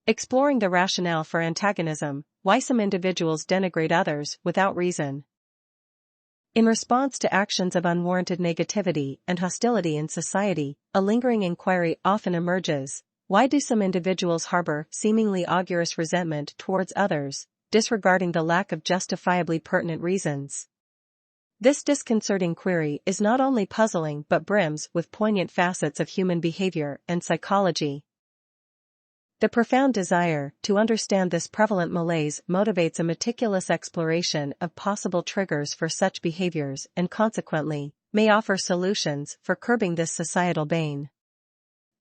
Exploring the rationale for antagonism, why some individuals denigrate others without reason. In response to actions of unwarranted negativity and hostility in society, a lingering inquiry often emerges. Why do some individuals harbor seemingly obvious resentment towards others, disregarding the lack of justifiably pertinent reasons? This disconcerting query is not only puzzling but brims with poignant facets of human behavior and psychology. The profound desire to understand this prevalent malaise motivates a meticulous exploration of possible triggers for such behaviors and consequently, may offer solutions for curbing this societal bane.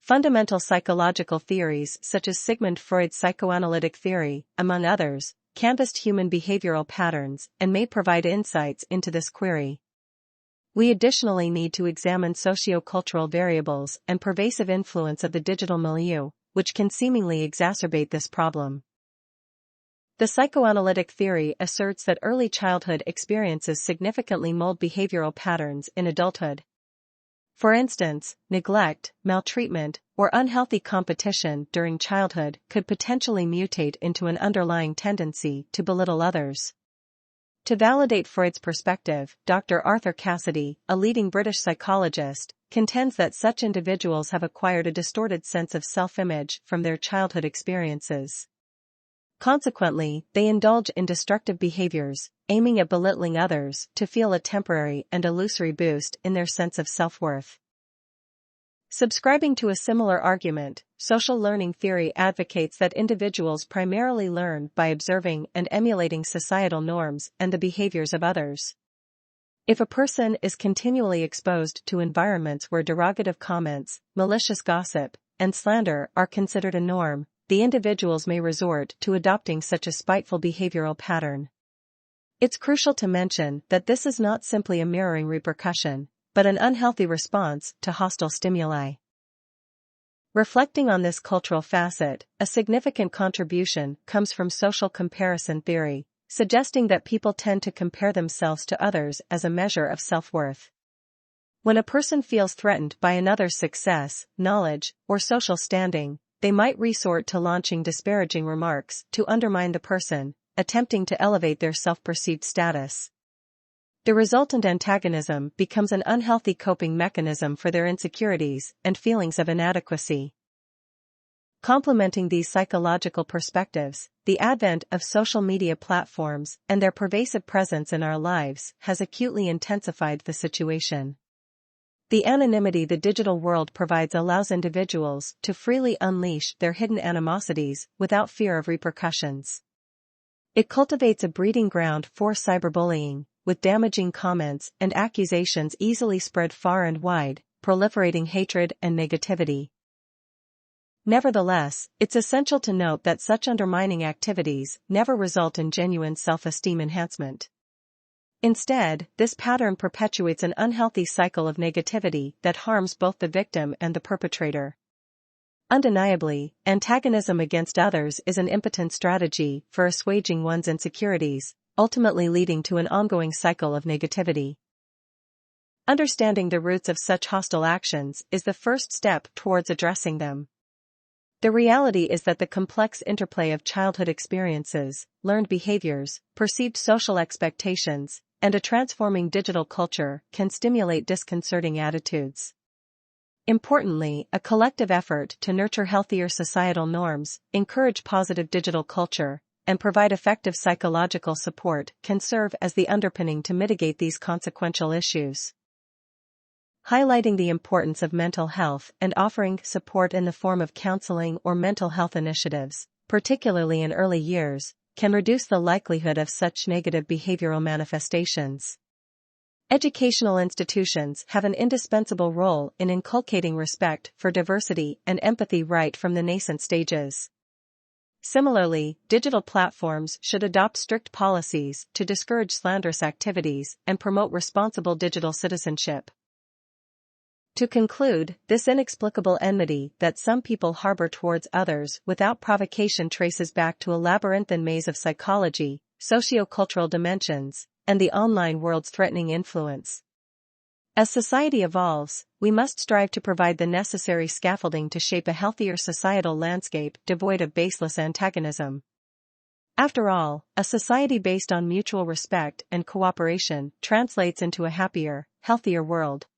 Fundamental psychological theories such as Sigmund Freud's psychoanalytic theory, among others, canvassed human behavioral patterns and may provide insights into this query. We additionally need to examine socio-cultural variables and pervasive influence of the digital milieu, which can seemingly exacerbate this problem. The psychoanalytic theory asserts that early childhood experiences significantly mold behavioral patterns in adulthood. For instance, neglect, maltreatment, or unhealthy competition during childhood could potentially mutate into an underlying tendency to belittle others. To validate Freud's perspective, Dr. Arthur Cassidy, a leading British psychologist, contends that such individuals have acquired a distorted sense of self-image from their childhood experiences. Consequently, they indulge in destructive behaviors, aiming at belittling others to feel a temporary and illusory boost in their sense of self-worth. Subscribing to a similar argument, social learning theory advocates that individuals primarily learn by observing and emulating societal norms and the behaviors of others. If a person is continually exposed to environments where derogative comments, malicious gossip, and slander are considered a norm, the individuals may resort to adopting such a spiteful behavioral pattern. It's crucial to mention that this is not simply a mirroring repercussion, but an unhealthy response to hostile stimuli. Reflecting on this cultural facet, a significant contribution comes from social comparison theory, suggesting that people tend to compare themselves to others as a measure of self-worth. When a person feels threatened by another's success, knowledge, or social standing, they might resort to launching disparaging remarks to undermine the person, attempting to elevate their self-perceived status. The resultant antagonism becomes an unhealthy coping mechanism for their insecurities and feelings of inadequacy. Complementing these psychological perspectives, the advent of social media platforms and their pervasive presence in our lives has acutely intensified the situation. The anonymity the digital world provides allows individuals to freely unleash their hidden animosities without fear of repercussions. It cultivates a breeding ground for cyberbullying, with damaging comments and accusations easily spread far and wide, proliferating hatred and negativity. Nevertheless, it's essential to note that such undermining activities never result in genuine self-esteem enhancement. Instead, this pattern perpetuates an unhealthy cycle of negativity that harms both the victim and the perpetrator. Undeniably, antagonism against others is an impotent strategy for assuaging one's insecurities, ultimately leading to an ongoing cycle of negativity. Understanding the roots of such hostile actions is the first step towards addressing them. The reality is that the complex interplay of childhood experiences, learned behaviors, perceived social expectations, and a transforming digital culture can stimulate disconcerting attitudes. Importantly, a collective effort to nurture healthier societal norms, encourage positive digital culture, and provide effective psychological support can serve as the underpinning to mitigate these consequential issues. Highlighting the importance of mental health and offering support in the form of counseling or mental health initiatives, particularly in early years, can reduce the likelihood of such negative behavioral manifestations. Educational institutions have an indispensable role in inculcating respect for diversity and empathy right from the nascent stages. Similarly, digital platforms should adopt strict policies to discourage slanderous activities and promote responsible digital citizenship. To conclude, this inexplicable enmity that some people harbor towards others without provocation traces back to a labyrinthine maze of psychology, socio-cultural dimensions, and the online world's threatening influence. As society evolves, we must strive to provide the necessary scaffolding to shape a healthier societal landscape devoid of baseless antagonism. After all, a society based on mutual respect and cooperation translates into a happier, healthier world.